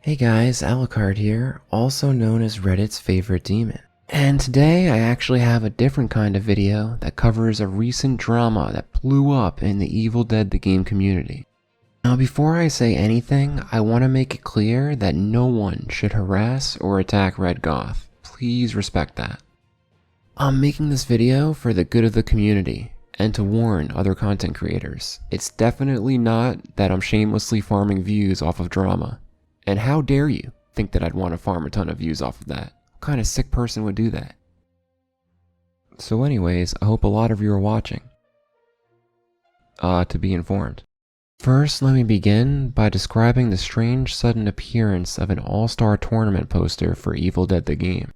Hey guys, Alucard here, also known as Reddit's favorite demon. And today I actually have a different kind of video that covers a recent drama that blew up in the Evil Dead the Game community. Now before I say anything, I want to make it clear that no one should harass or attack RedGoth. Please respect that. I'm making this video for the good of the community and to warn other content creators. It's definitely not that I'm shamelessly farming views off of drama. And how dare you think that I'd want to farm a ton of views off of that? What kind of sick person would do that? So anyways, I hope a lot of you are watching. To be informed. First, let me begin by describing the strange sudden appearance of an all-star tournament poster for Evil Dead the Game.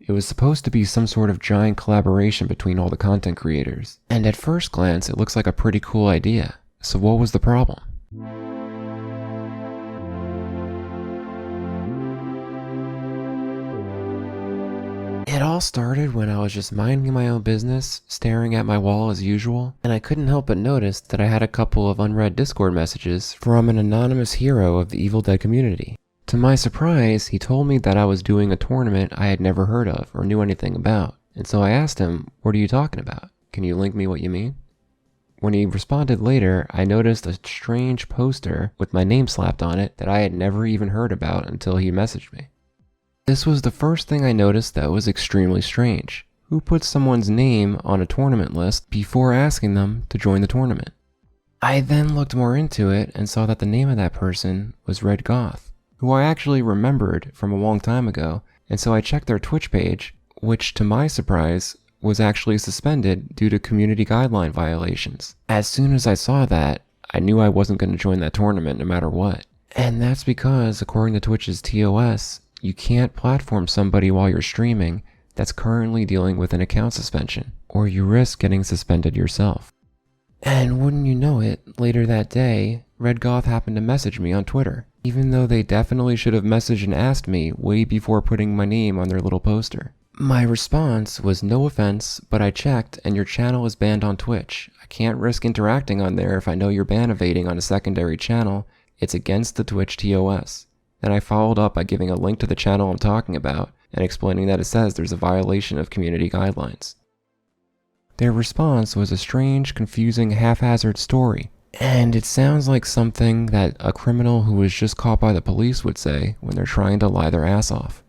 It was supposed to be some sort of giant collaboration between all the content creators, and at first glance it looks like a pretty cool idea. So what was the problem? It all started when I was just minding my own business, staring at my wall as usual, and I couldn't help but notice that I had a couple of unread Discord messages from an anonymous hero of the Evil Dead community. To my surprise, he told me that I was doing a tournament I had never heard of or knew anything about, and so I asked him, "What are you talking about? Can you link me what you mean?" When he responded later, I noticed a strange poster with my name slapped on it that I had never even heard about until he messaged me. This was the first thing I noticed that was extremely strange. Who puts someone's name on a tournament list before asking them to join the tournament? I then looked more into it and saw that the name of that person was RedGoth, who I actually remembered from a long time ago, and so I checked their Twitch page, which to my surprise was actually suspended due to community guideline violations. As soon as I saw that, I knew I wasn't going to join that tournament no matter what. And that's because, according to Twitch's TOS, you can't platform somebody while you're streaming that's currently dealing with an account suspension, or you risk getting suspended yourself. And wouldn't you know it, later that day, RedGoth happened to message me on Twitter, even though they definitely should have messaged and asked me way before putting my name on their little poster. My response was, "No offense, but I checked and your channel is banned on Twitch. I can't risk interacting on there if I know you're ban evading on a secondary channel. It's against the Twitch TOS. Then I followed up by giving a link to the channel I'm talking about and explaining that it says there's a violation of community guidelines. Their response was a strange, confusing, haphazard story, and it sounds like something that a criminal who was just caught by the police would say when they're trying to lie their ass off.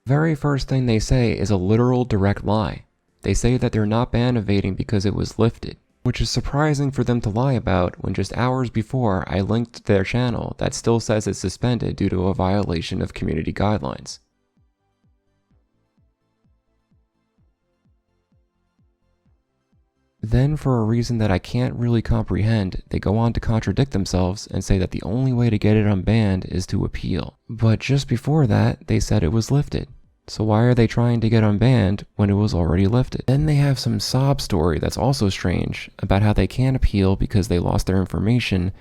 Very first thing they say is a literal direct lie. They say that they're not ban evading because it was lifted, which is surprising for them to lie about when just hours before I linked their channel that still says it's suspended due to a violation of community guidelines. Then, for a reason that I can't really comprehend, they go on to contradict themselves and say that the only way to get it unbanned is to appeal. But just before that, they said it was lifted. So why are they trying to get unbanned when it was already lifted? Then they have some sob story that's also strange about how they can't appeal because they lost their information,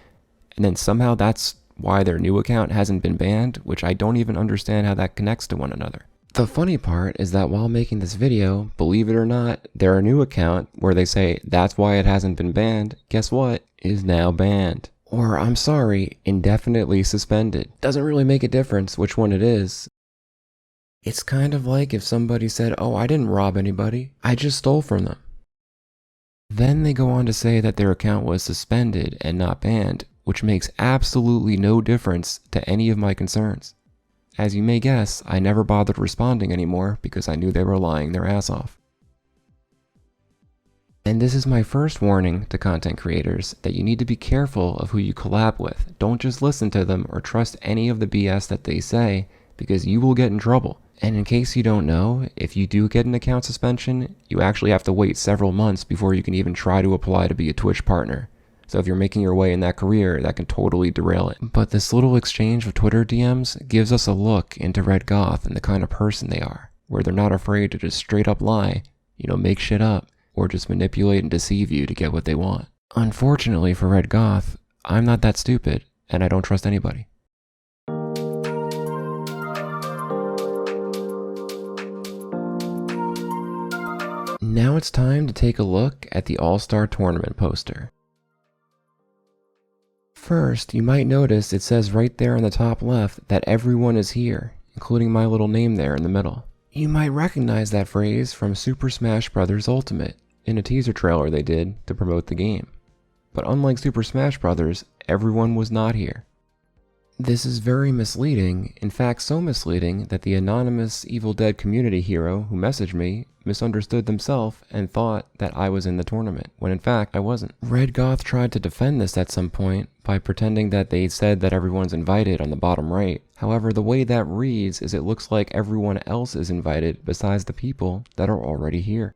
and then somehow that's why their new account hasn't been banned, which I don't even understand how that connects to one another. The funny part is that while making this video, believe it or not, their new account, where they say that's why it hasn't been banned, guess what, is now banned. Or, I'm sorry, indefinitely suspended. Doesn't really make a difference which one it is. It's kind of like if somebody said, "Oh, I didn't rob anybody, I just stole from them." Then they go on to say that their account was suspended and not banned, which makes absolutely no difference to any of my concerns. As you may guess, I never bothered responding anymore because I knew they were lying their ass off. And this is my first warning to content creators that you need to be careful of who you collab with. Don't just listen to them or trust any of the BS that they say, because you will get in trouble. And in case you don't know, if you do get an account suspension, you actually have to wait several months before you can even try to apply to be a Twitch partner. So if you're making your way in that career, that can totally derail it. But this little exchange of Twitter DMs gives us a look into RedGoth and the kind of person they are, where they're not afraid to just straight up lie, make shit up, or just manipulate and deceive you to get what they want. Unfortunately for RedGoth, I'm not that stupid, and I don't trust anybody. Now it's time to take a look at the All-Star Tournament poster. First, you might notice it says right there on the top left that everyone is here, including my little name there in the middle. You might recognize that phrase from Super Smash Bros. Ultimate, in a teaser trailer they did to promote the game. But unlike Super Smash Bros., everyone was not here. This is very misleading, in fact so misleading that the anonymous Evil Dead community hero who messaged me misunderstood themselves and thought that I was in the tournament, when in fact I wasn't. RedGoth tried to defend this at some point by pretending that they said that everyone's invited on the bottom right. However, the way that reads is it looks like everyone else is invited besides the people that are already here.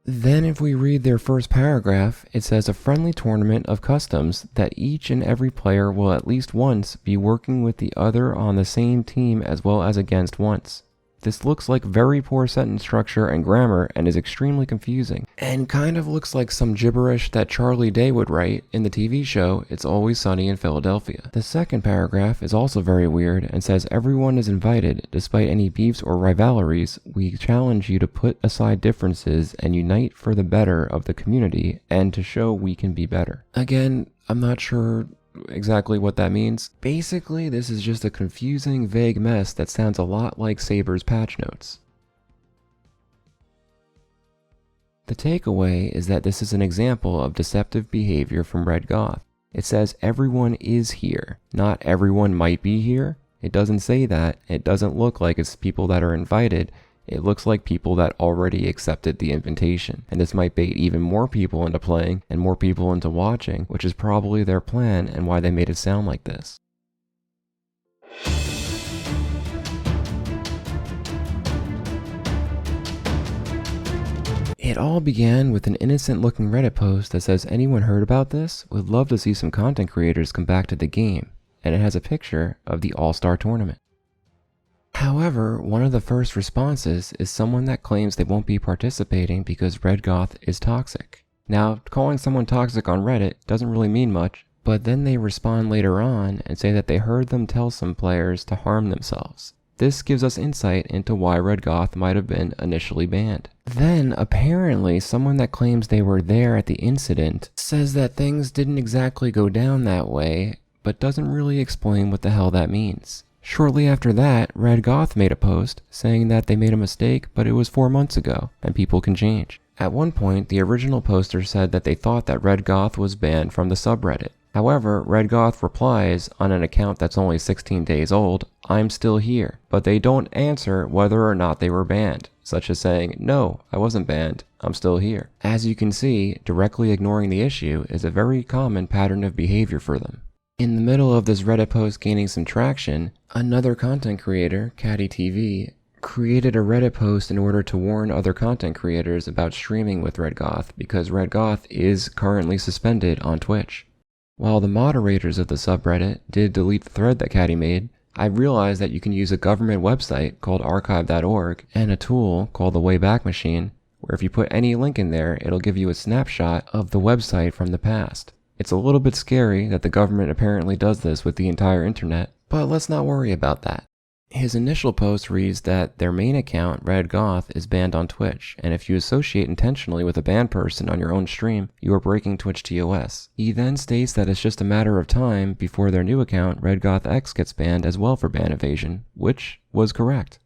Then if we read their first paragraph, it says a friendly tournament of customs that each and every player will at least once be working with the other on the same team as well as against once. This looks like very poor sentence structure and grammar and is extremely confusing, and kind of looks like some gibberish that Charlie Day would write in the TV show It's Always Sunny in Philadelphia. The second paragraph is also very weird and says everyone is invited. Despite any beefs or rivalries, we challenge you to put aside differences and unite for the better of the community and to show we can be better. Again, I'm not sure exactly what that means. Basically, this is just a confusing, vague mess that sounds a lot like Saber's patch notes. The takeaway is that this is an example of deceptive behavior from RedGoth. It says everyone is here, not everyone might be here. It doesn't say that. It doesn't look like it's people that are invited. It looks like people that already accepted the invitation, and this might bait even more people into playing and more people into watching, which is probably their plan and why they made it sound like this. It all began with an innocent looking Reddit post that says anyone heard about this? Would love to see some content creators come back to the game, and it has a picture of the All-Star Tournament. However, one of the first responses is someone that claims they won't be participating because RedGoth is toxic. Now, calling someone toxic on Reddit doesn't really mean much, but then they respond later on and say that they heard them tell some players to harm themselves. This gives us insight into why RedGoth might have been initially banned. Then, apparently, someone that claims they were there at the incident says that things didn't exactly go down that way, but doesn't really explain what the hell that means. Shortly after that, RedGoth made a post saying that they made a mistake, but it was 4 months ago, and people can change. At one point, the original poster said that they thought that RedGoth was banned from the subreddit. However, RedGoth replies on an account that's only 16 days old, "I'm still here," but they don't answer whether or not they were banned, such as saying, "No, I wasn't banned, I'm still here." As you can see, directly ignoring the issue is a very common pattern of behavior for them. In the middle of this Reddit post gaining some traction, another content creator, Catty TV, created a Reddit post in order to warn other content creators about streaming with RedGoth because RedGoth is currently suspended on Twitch. While the moderators of the subreddit did delete the thread that Catty made, I realized that you can use a government website called archive.org and a tool called the Wayback Machine, where if you put any link in there, it'll give you a snapshot of the website from the past. It's a little bit scary that the government apparently does this with the entire internet, but let's not worry about that. His initial post reads that their main account, RedGoth, is banned on Twitch, and if you associate intentionally with a banned person on your own stream, you are breaking Twitch TOS. He then states that it's just a matter of time before their new account, RedGothX, gets banned as well for Ban-Evasion, which was correct.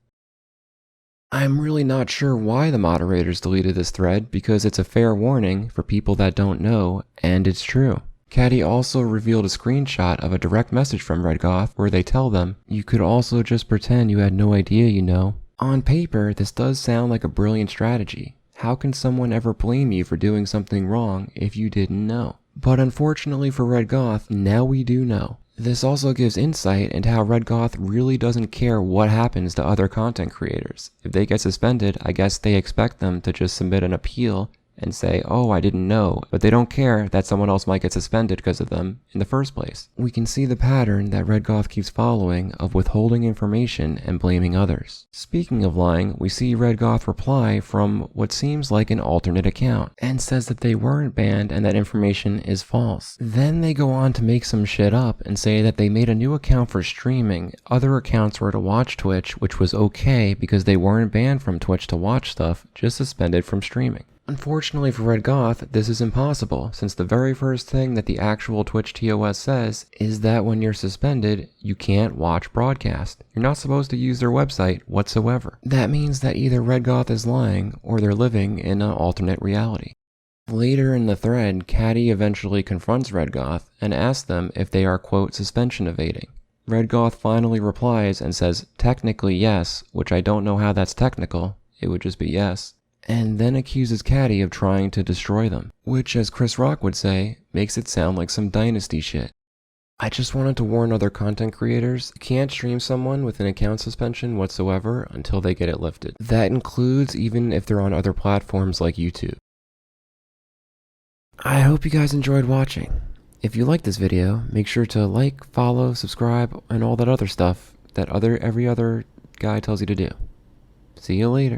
I'm really not sure why the moderators deleted this thread because it's a fair warning for people that don't know, and it's true. Catty also revealed a screenshot of a direct message from RedGoth where they tell them, "You could also just pretend you had no idea, you know." On paper, this does sound like a brilliant strategy. How can someone ever blame you for doing something wrong if you didn't know? But unfortunately for RedGoth, now we do know. This also gives insight into how RedGoth really doesn't care what happens to other content creators. If they get suspended, I guess they expect them to just submit an appeal and say, oh, I didn't know, but they don't care that someone else might get suspended because of them in the first place. We can see the pattern that RedGoth keeps following of withholding information and blaming others. Speaking of lying, we see RedGoth reply from what seems like an alternate account and says that they weren't banned and that information is false. Then they go on to make some shit up and say that they made a new account for streaming. Other accounts were to watch Twitch, which was okay because they weren't banned from Twitch to watch stuff, just suspended from streaming. Unfortunately for RedGoth, this is impossible, since the very first thing that the actual Twitch TOS says is that when you're suspended, you can't watch broadcast. You're not supposed to use their website whatsoever. That means that either RedGoth is lying, or they're living in an alternate reality. Later in the thread, Catty eventually confronts RedGoth and asks them if they are, quote, suspension evading. RedGoth finally replies and says, technically yes, which I don't know how that's technical, it would just be yes. And then accuses Catty of trying to destroy them, which, as Chris Rock would say, makes it sound like some Dynasty shit. I just wanted to warn other content creators, you can't stream someone with an account suspension whatsoever until they get it lifted. That includes even if they're on other platforms like YouTube. I hope you guys enjoyed watching. If you liked this video, make sure to like, follow, subscribe, and all that other stuff that every other guy tells you to do. See you later.